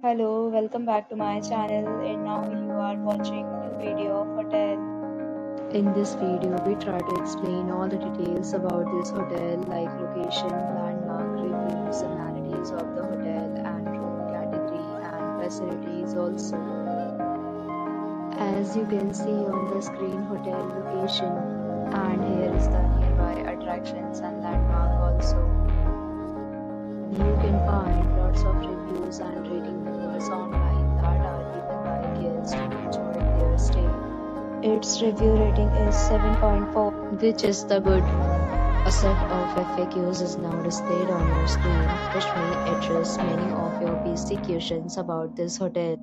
Hello, welcome back to my channel, and now you are watching new video of hotel. In this video, we try to explain all the details about this hotel like location, landmark, reviews, amenities of the hotel and room category and facilities also. As you can see on the screen, hotel location, and here is the nearby attractions and landmark also. You can find lots of reviews and rating numbers online that are given by guests to enjoy their stay. Its review rating is 7.4, which is the good. A set of FAQs is now displayed on your screen, which may address many of your basic questions about this hotel.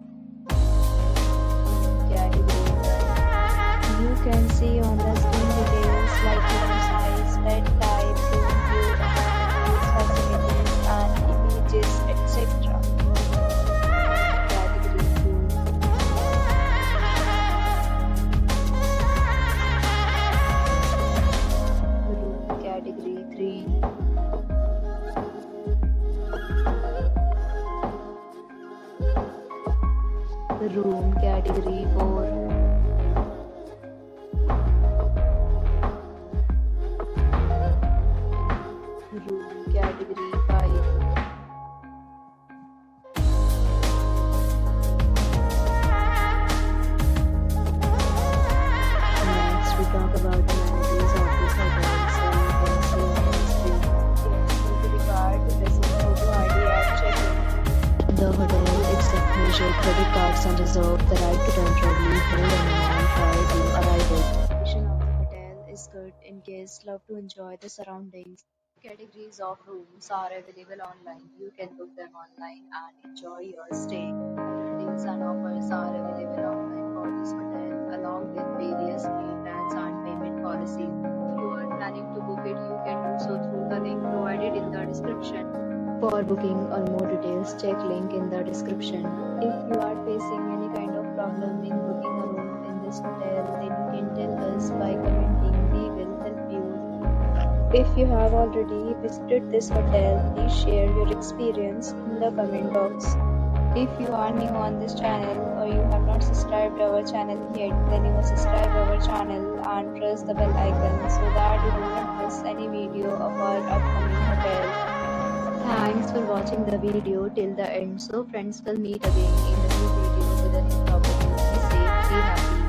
You can see on the screen details like room size, bed type, room view, facilities, and images, etc. Category 2. Room category 3. Room category 4. Room category 5. Next, we talk about amenities of this hotel. So you can see on the screen. Yes, card, receipt, photo ID at check-in. The hotel accepts major credit cards and reserves the right to temporarily hold an amount prior to arrival. The condition of the hotel is good and guests love to enjoy the surroundings. Categories of rooms are available online. You can book them online and enjoy your stay. Ratings and offers are available online for this hotel, along with various free plans and payment policies. If you are planning to book it, you can do so through the link provided in the description. For booking or more details, check link in the description. If you are facing any kind of problem in booking a room in this hotel, then you can tell us by commenting. We will help you. If you have already visited this hotel, please share your experience in the comment box. If you are new on this channel or you have not subscribed our channel yet, then you must subscribe our channel and press the bell icon so that you do not miss any video of our upcoming hotel. Thanks for watching the video till the end. So friends, will meet again in a new video with a new property. Be safe, be happy.